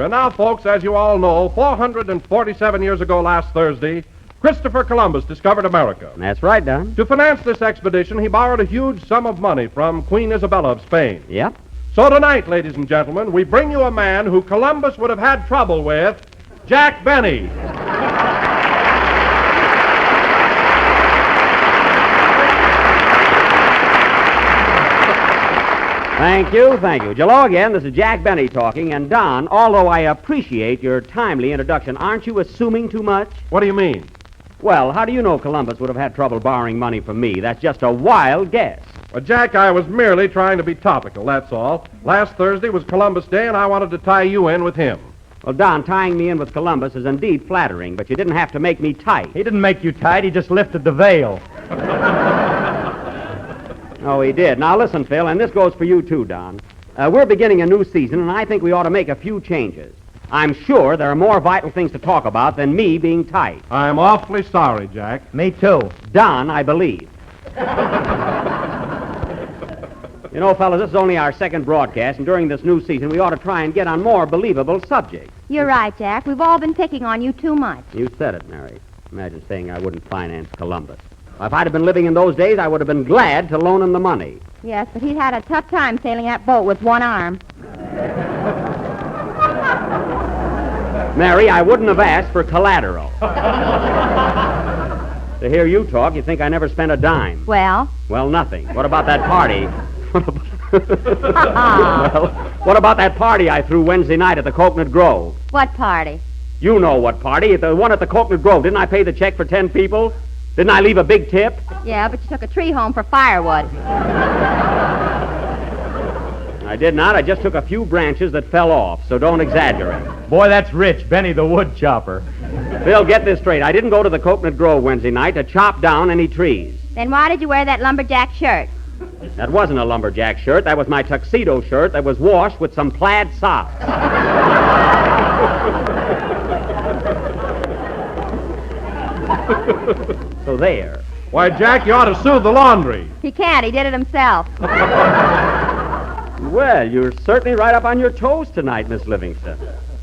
And now, folks, as you all know, 447 years ago last Thursday, Christopher Columbus discovered America. That's right, Don. To finance this expedition, he borrowed a huge sum of money from Queen Isabella of Spain. Yep. So tonight, ladies and gentlemen, we bring you a man who Columbus would have had trouble with, Jack Benny. Thank you. Hello again. This is Jack Benny talking. And Don, although I appreciate your timely introduction, aren't you assuming too much? What do you mean? Well, how do you know Columbus would have had trouble borrowing money from me? That's just a wild guess. Well, Jack, I was merely trying to be topical, that's all. Last Thursday was Columbus Day, and I wanted to tie you in with him. Well, Don, tying me in with Columbus is indeed flattering, but you didn't have to make me tight. He didn't make you tight. He just lifted the veil. Oh, he did. Now, listen, Phil, and this goes for you, too, Don. We're beginning a new season, and I think we ought to make a few changes. I'm sure there are more vital things to talk about than me being tight. I'm awfully sorry, Jack. Me too. Don, I believe. You know, fellas, this is only our second broadcast, and during this new season, we ought to try and get on more believable subjects. You're right, Jack. We've all been picking on you too much. You said it, Mary. Imagine saying I wouldn't finance Columbus. If I'd have been living in those days, I would have been glad to loan him the money. Yes, but he'd had a tough time sailing that boat with one arm. Mary, I wouldn't have asked for collateral. To hear you talk, you'd think I never spent a dime. Well? Well, nothing. What about that party? Well, what about that party I threw Wednesday night at the Coconut Grove? What party? You know what party. The one at the Coconut Grove. Didn't I pay the check for 10 people? Didn't I leave a big tip? Yeah, but you took a tree home for firewood. I did not. I just took a few branches that fell off, so don't exaggerate. Boy, that's rich. Benny the wood chopper. Phil, get this straight. I didn't go to the Coconut Grove Wednesday night to chop down any trees. Then why did you wear that lumberjack shirt? That wasn't a lumberjack shirt. That was my tuxedo shirt that was washed with some plaid socks. So there. Why, Jack, you ought to sue the laundry. He can't. He did it himself. Well, you're certainly right up on your toes tonight, Miss Livingston.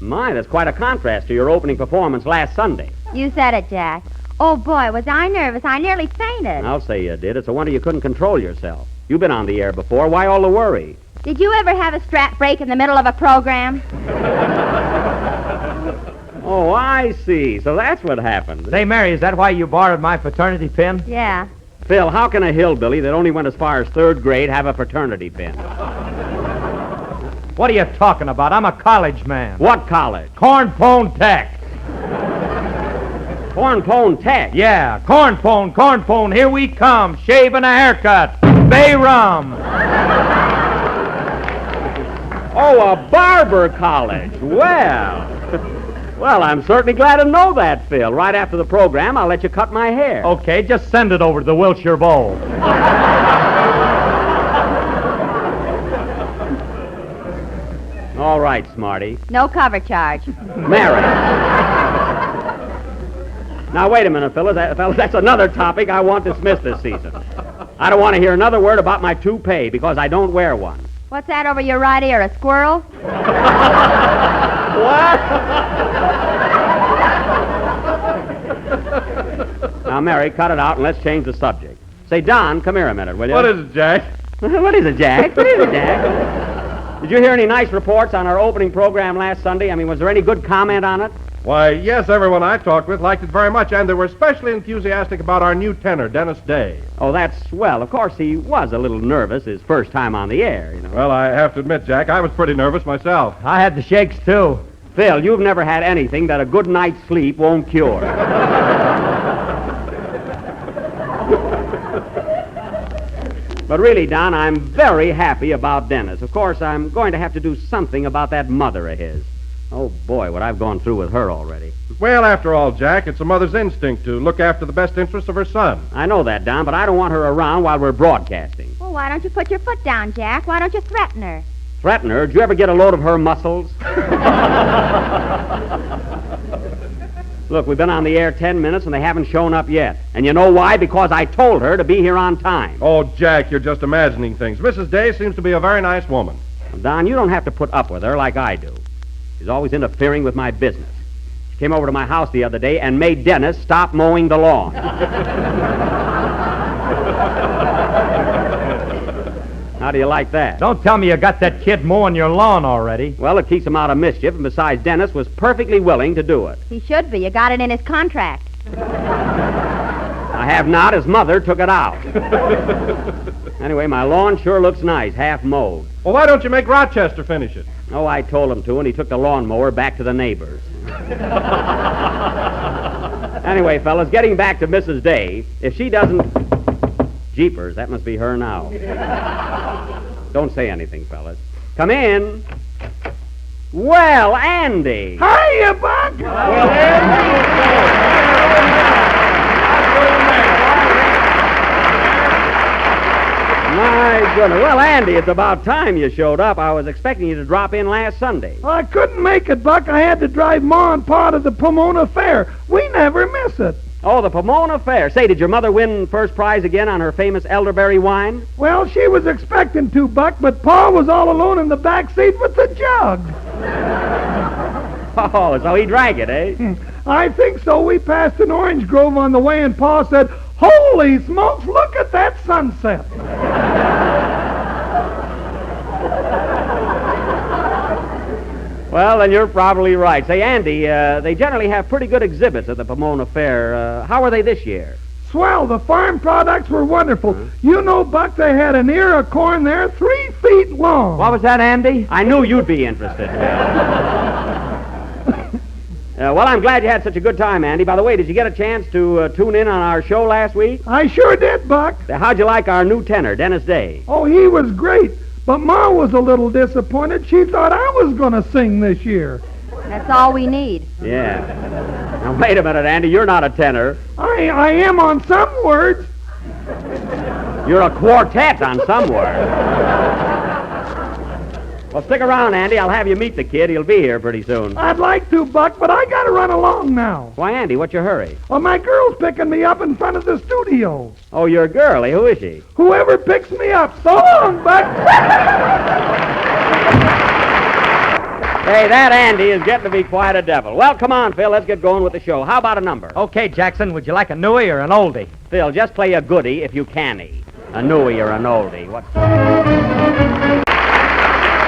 My, that's quite a contrast to your opening performance last Sunday. You said it, Jack. Oh, boy, was I nervous. I nearly fainted. I'll say you did. It's a wonder you couldn't control yourself. You've been on the air before. Why all the worry? Did you ever have a strap break in the middle of a program? Oh, I see. So that's what happened. Say, Mary, is that why you borrowed my fraternity pin? Yeah. Phil, how can a hillbilly that only went as far as third grade have a fraternity pin? What are you talking about? I'm a college man. What college? Cornpone Tech. Cornpone Tech? Yeah, cornpone, here we come. Shave and a haircut. Bay rum. Oh, a barber college. Well, I'm certainly glad to know that, Phil. Right after the program, I'll let you cut my hair. Okay, just send it over to the Wilshire Bowl. All right, Smarty. No cover charge. Mary. Now, wait a minute, fellas. That's another topic I want dismissed this season. I don't want to hear another word about my toupee because I don't wear one. What's that over your right ear, a squirrel? What? Now, Mary, cut it out and let's change the subject. Say, Don, come here a minute, will you? What is it, Jack? What is it, Jack? What is it, Jack? Did you hear any nice reports on our opening program last Sunday? I mean, was there any good comment on it? Why, yes, everyone I talked with liked it very much, and they were especially enthusiastic about our new tenor, Dennis Day. Oh, that's swell. Of course, he was a little nervous his first time on the air, you know. Well, I have to admit, Jack, I was pretty nervous myself. I had the shakes, too. Phil, you've never had anything that a good night's sleep won't cure. But really, Don, I'm very happy about Dennis. Of course, I'm going to have to do something about that mother of his. Oh, boy, what I've gone through with her already. Well, after all, Jack, it's a mother's instinct to look after the best interests of her son. I know that, Don, but I don't want her around while we're broadcasting. Well, why don't you put your foot down, Jack? Why don't you threaten her? Threaten her? Did you ever get a load of her muscles? Look, we've been on the air 10 minutes and they haven't shown up yet. And you know why? Because I told her to be here on time. Oh, Jack, you're just imagining things. Mrs. Day seems to be a very nice woman. Don, you don't have to put up with her like I do. She's always interfering with my business. She came over to my house the other day and made Dennis stop mowing the lawn. How do you like that? Don't tell me you got that kid mowing your lawn already. Well, it keeps him out of mischief, and besides, Dennis was perfectly willing to do it. He should be. You got it in his contract. I have not. His mother took it out. Anyway, my lawn sure looks nice, half mowed. Well, why don't you make Rochester finish it? Oh, I told him to, and he took the lawnmower back to the neighbors. Anyway, fellas, getting back to Mrs. Day, if she doesn't... Jeepers, that must be her now. Don't say anything, fellas. Come in. Well, Andy. Hiya, Buck. My goodness. Well, Andy, it's about time you showed up. I was expecting you to drop in last Sunday. Well, I couldn't make it, Buck. I had to drive Ma and Pa to the Pomona Fair. We never miss it. Oh, the Pomona Fair. Say, did your mother win first prize again on her famous elderberry wine? Well, she was expecting to, Buck, but Pa was all alone in the back seat with the jug. Oh, so he drank it, eh? I think so. We passed an orange grove on the way, and Pa said, "Holy smokes, look at that sunset." Well, then you're probably right. Say, Andy, they generally have pretty good exhibits at the Pomona Fair. How are they this year? Swell. The farm products were wonderful. You know, Buck, they had an ear of corn there 3 feet long. What was that, Andy? I knew you'd be interested, Phil. Well, I'm glad you had such a good time, Andy. By the way, did you get a chance to tune in on our show last week? I sure did, Buck. How'd you like our new tenor, Dennis Day? Oh, he was great. But Ma was a little disappointed. She thought I was going to sing this year. That's all we need. Yeah. Now, wait a minute, Andy. You're not a tenor. I am on some words. You're a quartet on some words. Well, stick around, Andy. I'll have you meet the kid. He'll be here pretty soon. I'd like to, Buck, but I got to run along now. Why, Andy, what's your hurry? Well, my girl's picking me up in front of the studio. Oh, your girlie. Who is she? Whoever picks me up. So long, Buck. Hey, that Andy is getting to be quite a devil. Well, come on, Phil. Let's get going with the show. How about a number? Okay, Jackson, would you like a newie or an oldie? Phil, just play a goodie if you can-y. A newie or an oldie. What?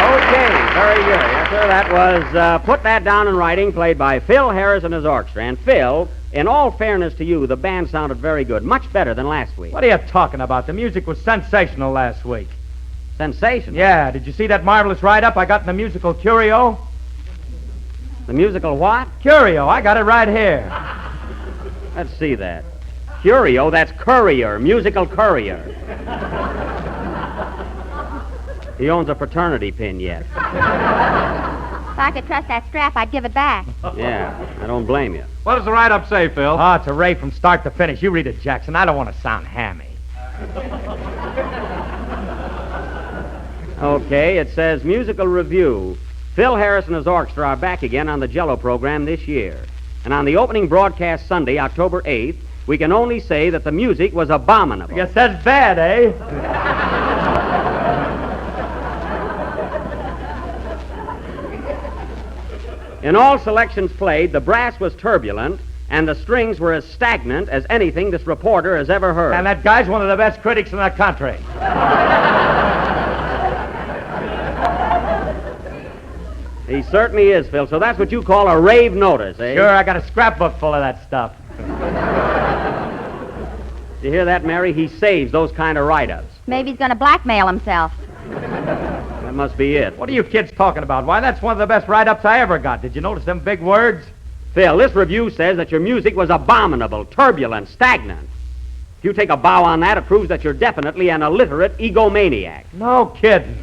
Okay, very good. Yes, sir, that was Put That Down in Writing, played by Phil Harris and his orchestra. And Phil, in all fairness to you, the band sounded very good, much better than last week. What are you talking about? The music was sensational last week. Sensational. Yeah, did you see that marvelous write-up I got in the musical Curio? The musical what? Curio, I got it right here. Let's see that. Curio, that's courier, musical courier. He owns a fraternity pin yet. If I could trust that strap, I'd give it back. Yeah, I don't blame you. What does the write-up say, Phil? Oh, it's a rave from start to finish. You read it, Jackson. I don't want to sound hammy. Okay, it says musical review. Phil Harris and his orchestra are back again on the Jello program this year. And on the opening broadcast Sunday, October 8th, we can only say that the music was abominable. I guess that's bad, eh? In all selections played, the brass was turbulent, and the strings were as stagnant as anything this reporter has ever heard. And that guy's one of the best critics in the country. He certainly is, Phil. So that's what you call a rave notice, eh? Sure, I got a scrapbook full of that stuff. You hear that, Mary? He saves those kind of write-ups. Maybe he's going to blackmail himself. That must be it. What are you kids talking about? Why, that's one of the best write-ups I ever got. Did you notice them big words? Phil, this review says that your music was abominable, turbulent, stagnant. If you take a bow on that, it proves that you're definitely an illiterate egomaniac. No kidding.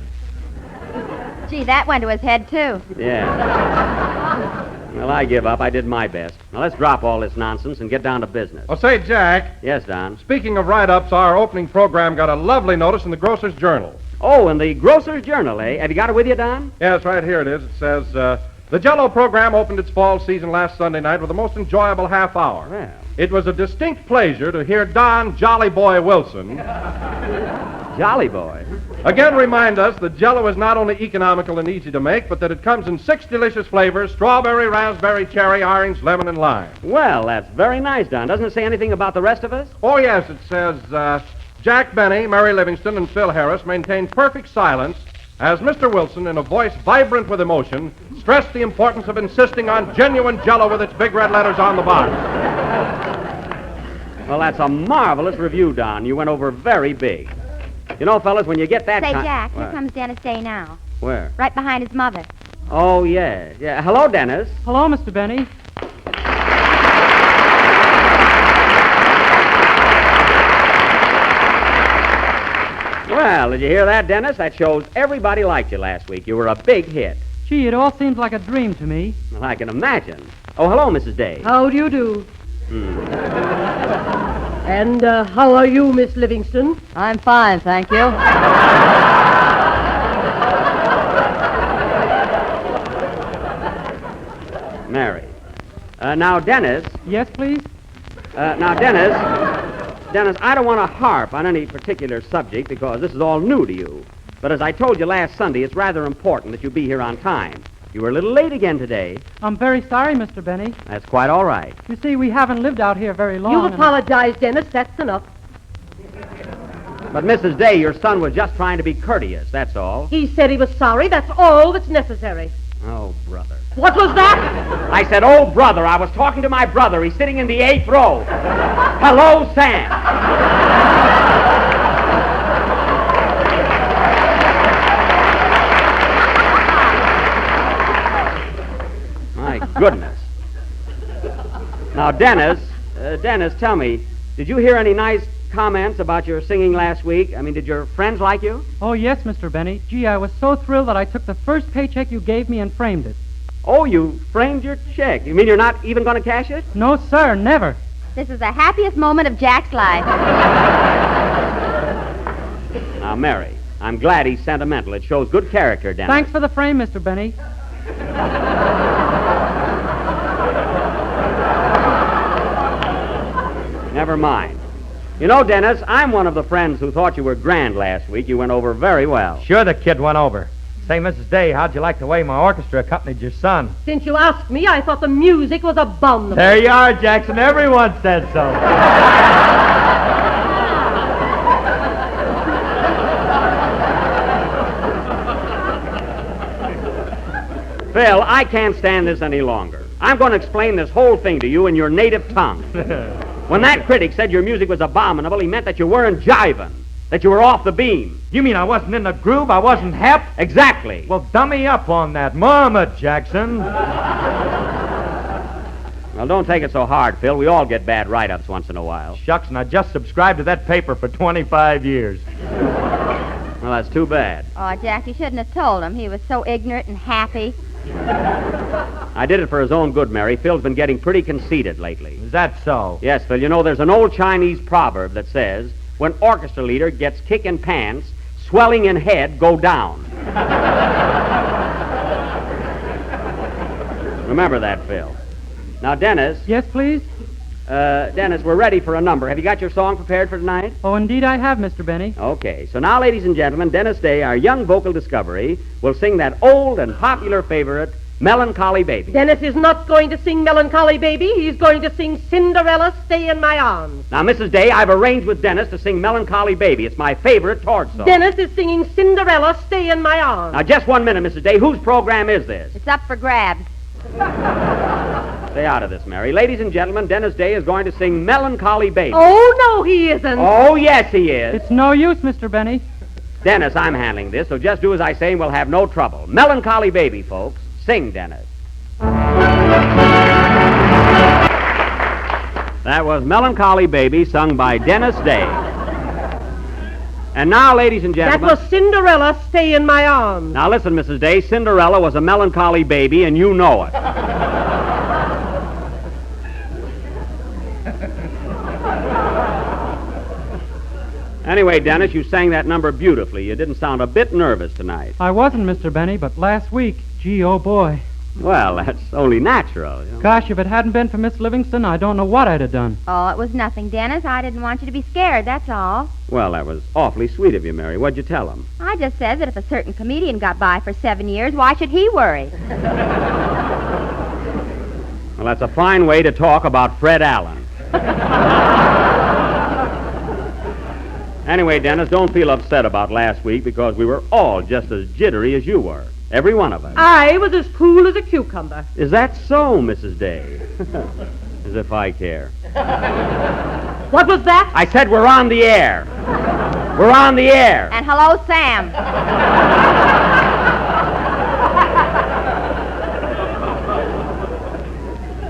Gee, that went to his head, too. Yeah. Well, I give up. I did my best. Now, let's drop all this nonsense and get down to business. Well, say, Jack, Yes, Don? speaking of write-ups, our opening program got a lovely notice in the Grocer's Journal. Oh, in the Grocer's Journal, eh? Have you got it with you, Don? Yes, right here it is. It says, the Jello program opened its fall season last Sunday night with a most enjoyable half hour. Well. It was a distinct pleasure to hear Don Jolly Boy Wilson Jolly Boy. Again, remind us that Jell-O is not only economical and easy to make, but that it comes in 6 delicious flavors: strawberry, raspberry, cherry, orange, lemon, and lime. Well, that's very nice, Don. Doesn't it say anything about the rest of us? Oh, yes, it says, Jack Benny, Mary Livingston, and Phil Harris maintained perfect silence as Mr. Wilson, in a voice vibrant with emotion, stressed the importance of insisting on genuine Jell-O with its big red letters on the box. Well, that's a marvelous review, Don. You went over very big. You know, fellas, when you get that Say, kind... Jack, here What? comes Dennis Day now. Where? Right behind his mother. Oh, yeah. Yeah. Hello, Dennis. Hello, Mr. Benny. Well, did you hear that, Dennis? That shows everybody liked you last week. You were a big hit. Gee, it all seems like a dream to me. Well, I can imagine. Oh, hello, Mrs. Day. How do you do? And how are you, Miss Livingston? I'm fine, thank you. Mary. Now, Dennis. Yes, please? Dennis, I don't want to harp on any particular subject because this is all new to you. But as I told you last Sunday, it's rather important that you be here on time. You were a little late again today. I'm very sorry, Mr. Benny. That's quite all right. You see, we haven't lived out here very long. You and- apologize, Dennis. That's enough. But, Mrs. Day, your son was just trying to be courteous, that's all. He said he was sorry. That's all that's necessary. Oh, brother. What was that? I said, oh, brother. I was talking to my brother. He's sitting in the 8th row. Hello, Sam. My goodness. Now, Dennis, tell me, did you hear any nice comments about your singing last week? I mean, did your friends like you? Oh, yes, Mr. Benny. Gee, I was so thrilled that I took the first paycheck you gave me and framed it. Oh, you framed your check. You mean you're not even going to cash it? No, sir, never. This is the happiest moment of Jack's life. Now, Mary, I'm glad he's sentimental. It shows good character, Dennis. Thanks for the frame, Mr. Benny. Never mind. You know, Dennis, I'm one of the friends who thought you were grand last week. You went over very well. Sure, the kid went over. Say, Mrs. Day, how'd you like the way my orchestra accompanied your son? Since you asked me, I thought the music was abominable. There you are, Jackson. Everyone said so. Phil, I can't stand this any longer. I'm going to explain this whole thing to you in your native tongue. When that critic said your music was abominable, he meant that you weren't jiving, that you were off the beam. You mean I wasn't in the groove? I wasn't hep? Exactly. Well, dummy up on that. Mama, Jackson. Well, don't take it so hard, Phil. We all get bad write-ups once in a while. Shucks, and I just subscribed to that paper for 25 years. Well, that's too bad. Oh, Jack, you shouldn't have told him. He was so ignorant and happy. I did it for his own good, Mary. Phil's been getting pretty conceited lately. Is that so? Yes, Phil, you know, there's an old Chinese proverb that says, when orchestra leader gets kick in pants, swelling in head, go down. Remember that, Phil. Now, Dennis. Yes, please? Dennis, we're ready for a number. Have you got your song prepared for tonight? Oh, indeed I have, Mr. Benny. Okay, so now, ladies and gentlemen, Dennis Day, our young vocal discovery, will sing that old and popular favorite, Melancholy Baby. Dennis is not going to sing Melancholy Baby. He's going to sing Cinderella, Stay in My Arms. Now, Mrs. Day, I've arranged with Dennis to sing Melancholy Baby. It's my favorite torch song. Dennis is singing Cinderella, Stay in My Arms. Now, just 1 minute, Mrs. Day. Whose program is this? It's up for grabs. Stay out of this, Mary. Ladies and gentlemen, Dennis Day is going to sing Melancholy Baby. Oh, no, he isn't. Oh, yes, he is. It's no use, Mr. Benny. Dennis, I'm handling this, so just do as I say and we'll have no trouble. Melancholy Baby, folks. Sing, Dennis. That was Melancholy Baby, sung by Dennis Day. And now, ladies and That gentlemen... was Cinderella, Stay in My Arms. Now, listen, Mrs. Day, Cinderella was a melancholy baby, and you know it. Anyway, Dennis, you sang that number beautifully. You didn't sound a bit nervous tonight. I wasn't, Mr. Benny, but last week, gee, oh boy. Well, that's only natural. You know. Gosh, if it hadn't been for Miss Livingston, I don't know what I'd have done. Oh, it was nothing, Dennis. I didn't want you to be scared, that's all. Well, that was awfully sweet of you, Mary. What'd you tell him? I just said that if a certain comedian got by for 7 years, why should he worry? Well, that's a fine way to talk about Fred Allen. Anyway, Dennis, don't feel upset about last week because we were all just as jittery as you were. Every one of us. I was as cool as a cucumber. Is that so, Mrs. Day? As if I care. What was that? I said we're on the air. We're on the air. And hello, Sam.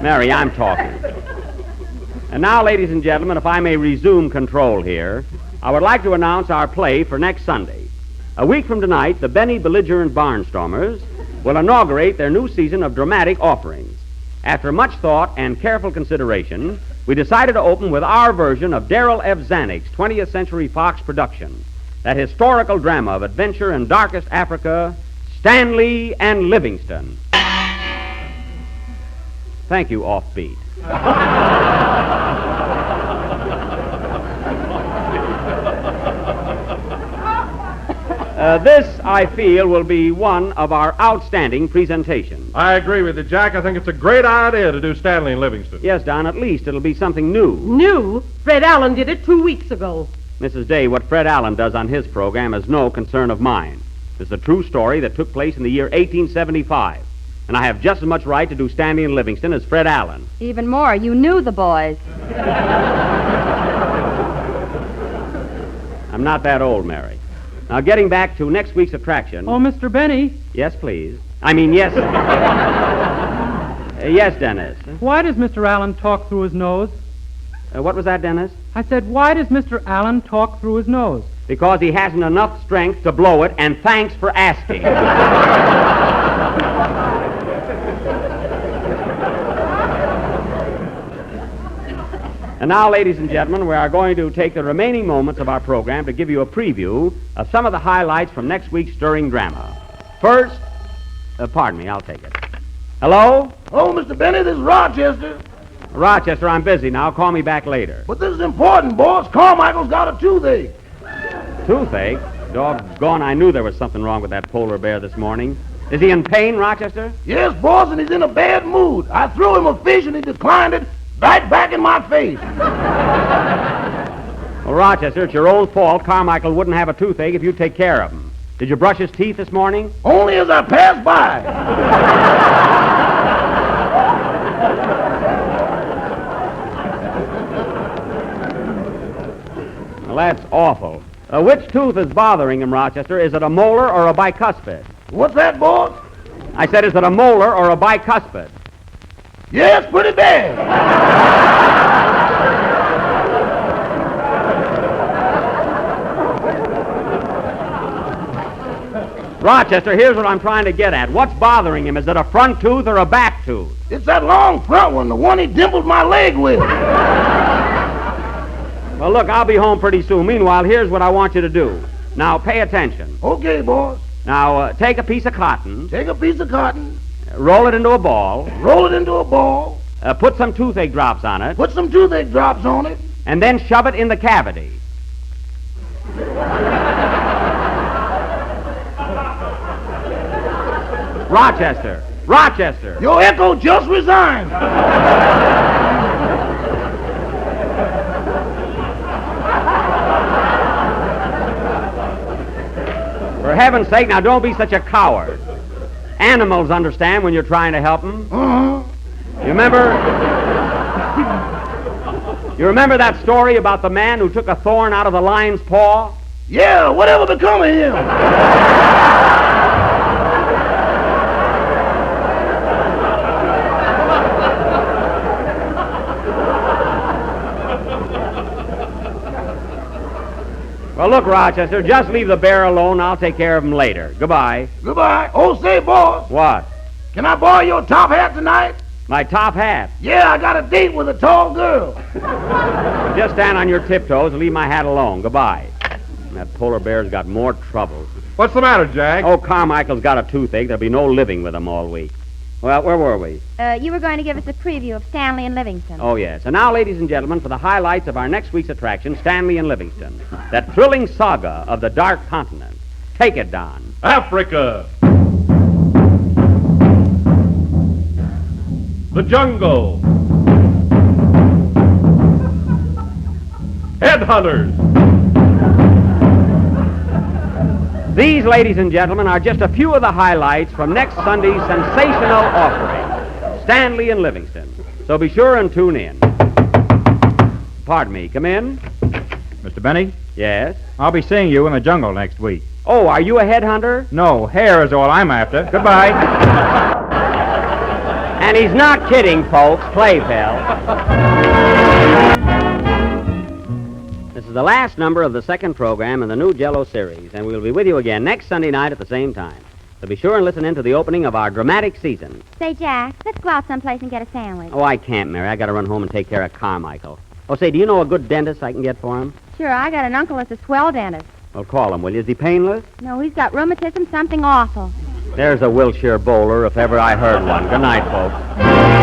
Mary, I'm talking. And now, ladies and gentlemen, if I may resume control here, I would like to announce our play for next Sunday. A week from tonight, the Benny Belligerent Barnstormers will inaugurate their new season of dramatic offerings. After much thought and careful consideration, we decided to open with our version of Darrell F. Zanuck's 20th Century Fox production, that historical drama of adventure in darkest Africa, Stanley and Livingston. Thank you, Offbeat. This, I feel, will be one of our outstanding presentations. I agree with you, Jack. I think it's a great idea to do Stanley and Livingston. Yes, Don, at least it'll be something new. New? Fred Allen did it 2 weeks ago. Mrs. Day, what Fred Allen does on his program is no concern of mine. It's a true story that took place in the year 1875. And I have just as much right to do Stanley and Livingston as Fred Allen. Even more, you knew the boys. I'm not that old, Mary. Now, getting back to next week's attraction... Oh, Mr. Benny, Yes, please. I mean, yes... yes, Dennis. why does Mr. Allen talk through his nose? What was that, Dennis? I said, why does Mr. Allen talk through his nose? Because he hasn't enough strength to blow it, and thanks for asking. And now, ladies and gentlemen, we are going to take the remaining moments of our program to give you a preview of some of the highlights from next week's stirring drama. First, pardon me, I'll take it. Hello? Oh, Mr. Benny, this is Rochester. Rochester, I'm busy now. Call me back later. But this is important, boss. Carmichael's got a toothache. Toothache? Doggone, I knew there was something wrong with that polar bear this morning. Is he in pain, Rochester? Yes, boss, and he's in a bad mood. I threw him a fish and he declined it right back in my face. Well, Rochester, it's your own fault. Carmichael wouldn't have a toothache if you'd take care of him. Did you brush his teeth this morning? Only as I passed by. Well, that's awful. Which tooth is bothering him, Rochester? Is it a molar or a bicuspid? What's that, boss? I said, is it a molar or a bicuspid? Yes, pretty bad. Rochester, here's what I'm trying to get at. What's bothering him? Is it a front tooth or a back tooth? It's that long front one, the one he dimpled my leg with. Well, look, I'll be home pretty soon. Meanwhile, here's what I want you to do. Now, pay attention. Okay, boss. Now, take a piece of cotton, Take a piece of cotton, roll it into a ball, roll it into a ball, put some toothache drops on it, put some toothache drops on it, and then shove it in the cavity. Rochester! Rochester! Your echo just resigned. For heaven's sake, now don't be such a coward. Animals understand when you're trying to help them. Uh-huh. You remember? You remember that story about the man who took a thorn out of the lion's paw? Yeah, whatever become of him? Well, look, Rochester, just leave the bear alone. I'll take care of him later. Goodbye. Goodbye. Oh, say, boss, What? can I borrow your top hat tonight? My top hat. Yeah, I got a date with a tall girl. Just stand on your tiptoes and leave my hat alone. Goodbye. That polar bear's got more trouble. What's the matter, Jack? Oh, Carmichael's got a toothache. There'll be no living with him all week. Well, where were we? You were going to give us a preview of Stanley and Livingston. Oh, yes. And now, ladies and gentlemen, for the highlights of our next week's attraction, Stanley and Livingston. That thrilling saga of the Dark Continent. Take it, Don. Africa. The jungle. Headhunters. These, ladies and gentlemen, are just a few of the highlights from next Sunday's sensational offering, Stanley and Livingston. So be sure and tune in. Pardon me, come in? Mr. Benny, Yes? I'll be seeing you in the jungle next week. Oh, are you a headhunter? No, hair is all I'm after. Goodbye. And he's not kidding, folks. Play, pal. This is the last number of the second program in the new Jello series, and we'll be with you again next Sunday night at the same time. So be sure and listen in to the opening of our dramatic season. Say, Jack, let's go out someplace and get a sandwich. Oh, I can't, Mary. I got to run home and take care of Carmichael. Oh, say, do you know a good dentist I can get for him? Sure, I got an uncle that's a swell dentist. Well, call him, will you? Is he painless? No, he's got rheumatism, something awful. There's a Wilshire bowler, if ever I heard one. Good night, folks.